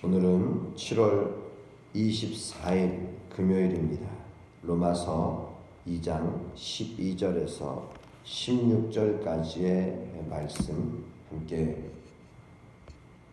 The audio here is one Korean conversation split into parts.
오늘은 7월 24일 금요일입니다. 로마서 2장 12절에서 16절까지의 말씀 함께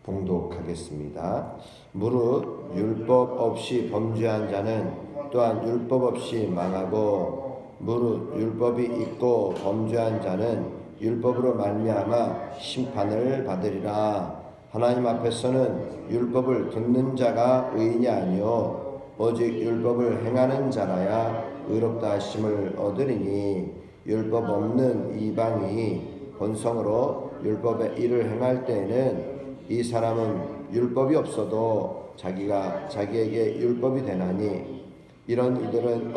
봉독하겠습니다. 무릇 율법 없이 범죄한 자는 또한 율법 없이 망하고, 무릇 율법이 있고 범죄한 자는 율법으로 말미암아 심판을 받으리라. 하나님 앞에서는 율법을 듣는 자가 의인이 아니요 오직 율법을 행하는 자라야 의롭다 하심을 얻으리니, 율법 없는 이방이 본성으로 율법의 일을 행할 때에는 이 사람은 율법이 없어도 자기가 자기에게 율법이 되나니, 이런 이들은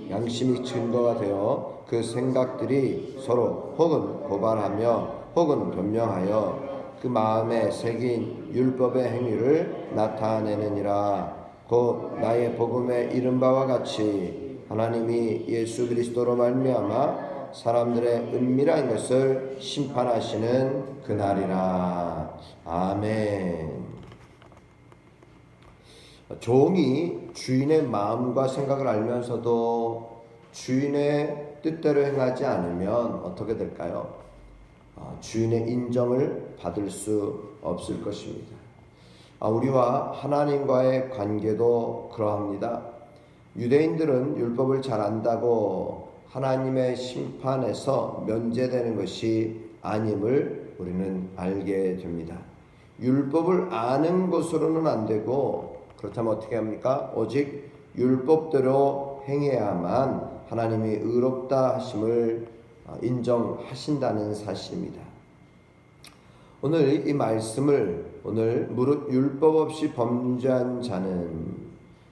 양심이 증거가 되어 그 생각들이 서로 혹은 고발하며 혹은 변명하여 그 마음에 새긴 율법의 행위를 나타내느니라. 곧 나의 복음에 이른 바와 같이 하나님이 예수 그리스도로 말미암아 사람들의 은밀한 것을 심판하시는 그날이라. 아멘. 종이 주인의 마음과 생각을 알면서도 주인의 뜻대로 행하지 않으면 어떻게 될까요? 주인의 인정을 받을 수 없을 것입니다. 우리와 하나님과의 관계도 그러합니다. 유대인들은 율법을 잘 안다고 하나님의 심판에서 면제되는 것이 아님을 우리는 알게 됩니다. 율법을 아는 것으로는 안 되고, 그렇다면 어떻게 합니까? 오직 율법대로 행해야만 하나님이 의롭다 하심을 인정하신다는 사실입니다. 오늘 이 말씀을 무릇 율법 없이 범죄한 자는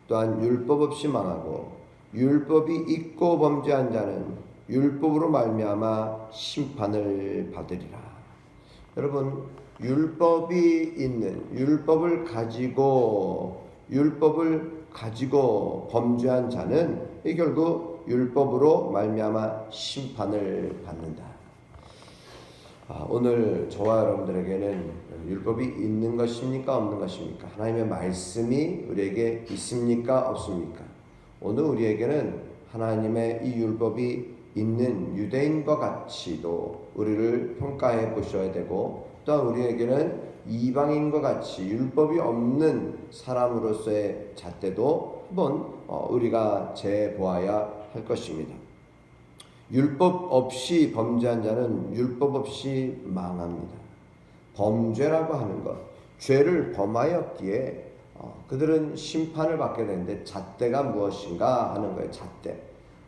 또한 율법 없이 망하고, 율법이 있고 범죄한 자는 율법으로 말미암아 심판을 받으리라. 여러분, 율법이 있는, 율법을 가지고 범죄한 자는 결국 율법으로 말미암아 심판을 받는다. 오늘 저와 여러분들에게는 율법이 있는 것입니까? 없는 것입니까? 하나님의 말씀이 우리에게 있습니까? 없습니까? 오늘 우리에게는 하나님의 이 율법이 있는 유대인과 같이도 우리를 평가해 보셔야 되고, 또한 우리에게는 이방인과 같이 율법이 없는 사람으로서의 잣대도 한번 우리가 재보아야 할 것입니다. 율법 없이 범죄한 자는 율법 없이 망합니다. 범죄라고 하는 것, 죄를 범하였기에 그들은 심판을 받게 되는데, 잣대가 무엇인가 하는 거예요. 잣대.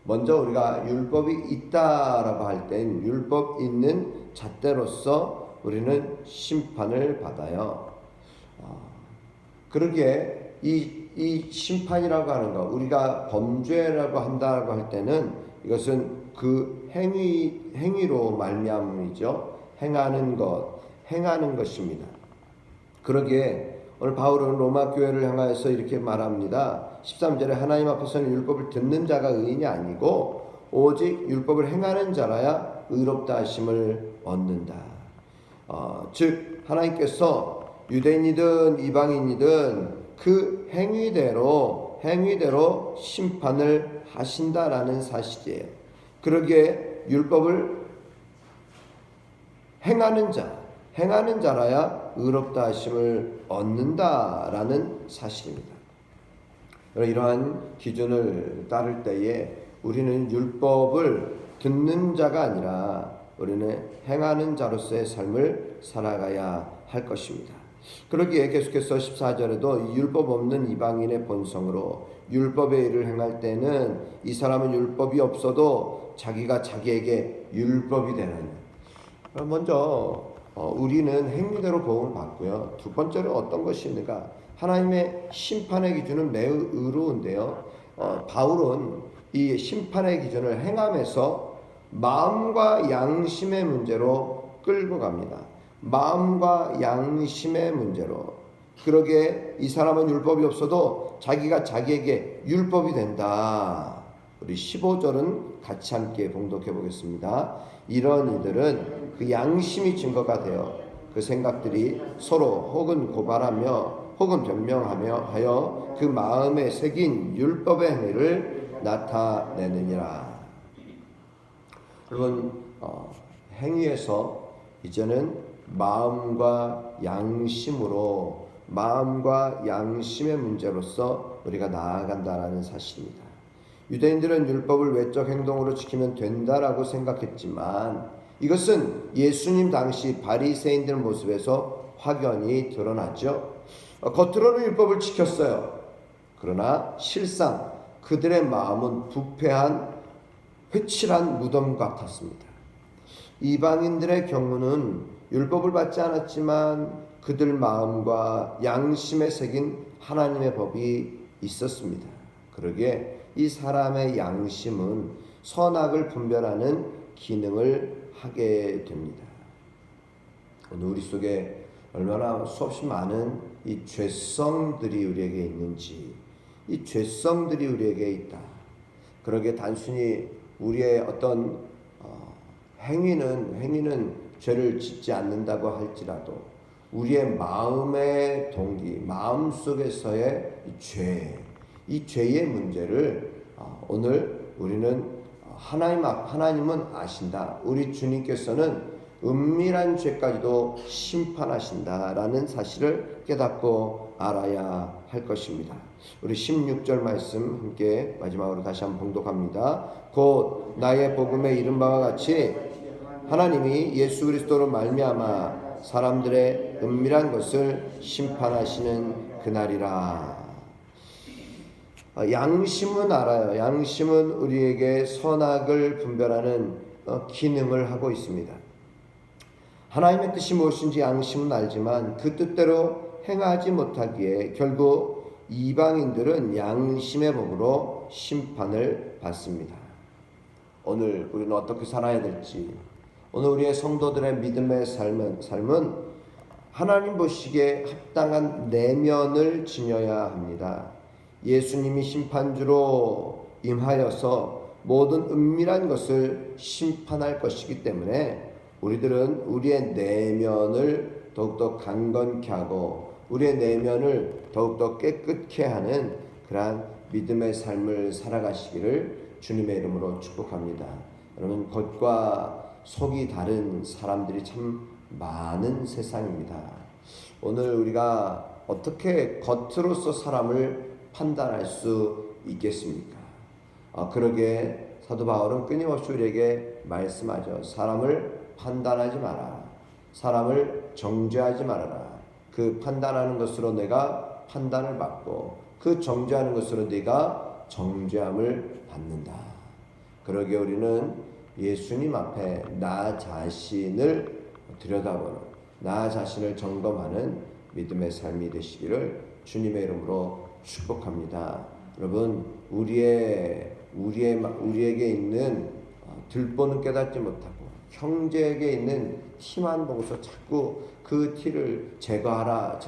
먼저 우리가 율법이 있다라고 할 땐 율법 있는 잣대로서 우리는 심판을 받아요. 그러기에 이 심판이라고 하는 것, 우리가 범죄라고 한다고 할 때는 이것은 그 행위로 말미암이죠. 행하는 것입니다. 그러기에 오늘 바울은 로마 교회를 향하여서 이렇게 말합니다. 13절에 하나님 앞에서는 율법을 듣는 자가 의인이 아니고 오직 율법을 행하는 자라야 의롭다 하심을 얻는다. 즉 하나님께서 유대인이든 이방인이든 그 행위대로 심판을 하신다라는 사실이에요. 그러기에 율법을 행하는 자라야 의롭다 하심을 얻는다라는 사실입니다. 이러한 기준을 따를 때에 우리는 율법을 듣는 자가 아니라 우리는 행하는 자로서의 삶을 살아가야 할 것입니다. 그러기에 계속해서 14절에도 이 율법 없는 이방인의 본성으로 율법의 일을 행할 때는 이 사람은 율법이 없어도 자기가 자기에게 율법이 되는. 먼저 우리는 행위대로 복음을 받고요. 두 번째로 어떤 것이 있는가? 하나님의 심판의 기준은 매우 의로운데요. 바울은 이 심판의 기준을 행함에서 마음과 양심의 문제로 끌고 갑니다. 마음과 양심의 문제로. 그러기에 이 사람은 율법이 없어도 자기가 자기에게 율법이 된다. 우리 15절은 같이 함께 봉독해 보겠습니다. 이런 이들은 그 양심이 증거가 되어 그 생각들이 서로 혹은 고발하며 혹은 변명하며 하여 그 마음에 새긴 율법의 행위를 나타내느니라. 여러분, 행위에서 이제는 마음과 양심의 문제로서 우리가 나아간다라는 사실입니다. 유대인들은 율법을 외적 행동으로 지키면 된다라고 생각했지만 이것은 예수님 당시 바리새인들 모습에서 확연히 드러났죠. 겉으로는 율법을 지켰어요. 그러나 실상 그들의 마음은 부패한 회칠한 무덤 같았습니다. 이방인들의 경우는 율법을 받지 않았지만 그들 마음과 양심에 새긴 하나님의 법이 있었습니다. 그러기에 이 사람의 양심은 선악을 분별하는 기능을 하게 됩니다. 오늘 우리 속에 얼마나 수없이 많은 이 죄성들이 우리에게 있는지, 이 죄성들이 우리에게 있다. 그러기에 단순히 우리의 어떤 행위는 죄를 짓지 않는다고 할지라도 우리의 마음의 동기, 마음속에서의 이 죄의 문제를 오늘 우리는 하나님은 아신다. 우리 주님께서는 은밀한 죄까지도 심판하신다라는 사실을 깨닫고 알아야 할 것입니다. 우리 16절 말씀 함께 마지막으로 다시 한번 봉독합니다. 곧 나의 복음에 이른 바와 같이 하나님이 예수 그리스도로 말미암아 사람들의 은밀한 것을 심판하시는 그날이라. 양심은 알아요. 양심은 우리에게 선악을 분별하는 기능을 하고 있습니다. 하나님의 뜻이 무엇인지 양심은 알지만 그 뜻대로 행하지 못하기에 결국 이방인들은 양심의 법으로 심판을 받습니다. 오늘 우리는 어떻게 살아야 될지, 오늘 우리의 성도들의 믿음의 삶은 하나님 보시기에 합당한 내면을 지녀야 합니다. 예수님이 심판주로 임하여서 모든 은밀한 것을 심판할 것이기 때문에 우리들은 우리의 내면을 더욱더 강건케 하고 우리의 내면을 더욱더 깨끗게 하는 그러한 믿음의 삶을 살아가시기를 주님의 이름으로 축복합니다. 여러분, 겉과 속이 다른 사람들이 참 많은 세상입니다. 오늘 우리가 어떻게 겉으로서 사람을 판단할 수 있겠습니까? 그러게 사도 바울은 끊임없이 우리에게 말씀하죠. 사람을 판단하지 마라. 사람을 정죄하지 말아라. 그 판단하는 것으로 내가 판단을 받고 그 정죄하는 것으로 네가 정죄함을 받는다. 그러기에 우리는 예수님 앞에 나 자신을 들여다보는, 나 자신을 점검하는 믿음의 삶이 되시기를 주님의 이름으로 축복합니다. 여러분, 우리에게 있는 들보는 깨닫지 못하고 형제에게 있는 티만 보고서 자꾸 그 티를 제거하라,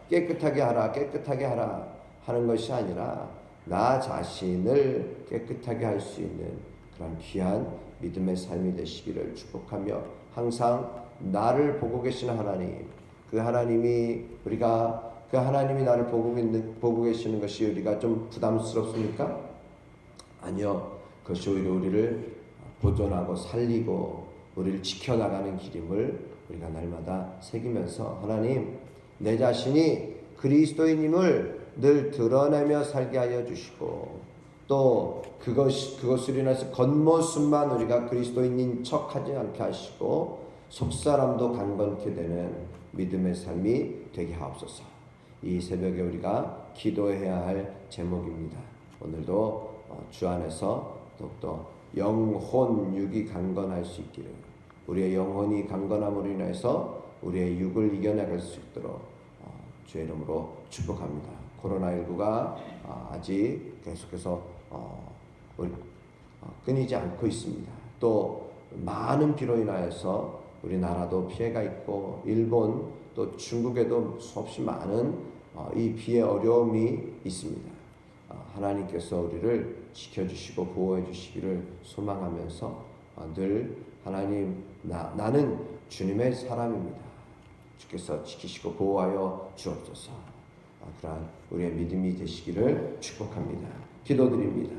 깨끗하게 하라 하는 것이 아니라 나 자신을 깨끗하게 할 수 있는 그런 귀한 믿음의 삶이 되시기를 축복하며 항상 나를 보고 계시는 하나님, 그 하나님이 나를 보고 계시는 것이 우리가 좀 부담스럽습니까? 아니요. 그것이 오히려 우리를 보존하고 살리고 우리를 지켜나가는 길임을 우리가 날마다 새기면서 하나님, 내 자신이 그리스도인임을 늘 드러내며 살게 하여 주시고 또 그것으로 인해서 겉모습만 우리가 그리스도인인 척하지 않게 하시고 속사람도 강건케 되는 믿음의 삶이 되게 하옵소서. 이 새벽에 우리가 기도해야 할 제목입니다. 오늘도 주 안에서 더욱더 영혼, 육이 강건할 수 있기를, 우리의 영혼이 강건함으로 인해서 우리의 육을 이겨나갈 수 있도록 주의 이름으로 축복합니다. 코로나19가 아직 계속해서 끊이지 않고 있습니다. 또 많은 비로 인하여서 우리나라도 피해가 있고 일본 또 중국에도 수없이 많은 이 비의 어려움이 있습니다. 하나님께서 우리를 지켜주시고 보호해 주시기를 소망하면서 늘 하나님, 나는 주님의 사람입니다. 주께서 지키시고 보호하여 주옵소서. 그러한 우리의 믿음이 되시기를 축복합니다. 기도드립니다.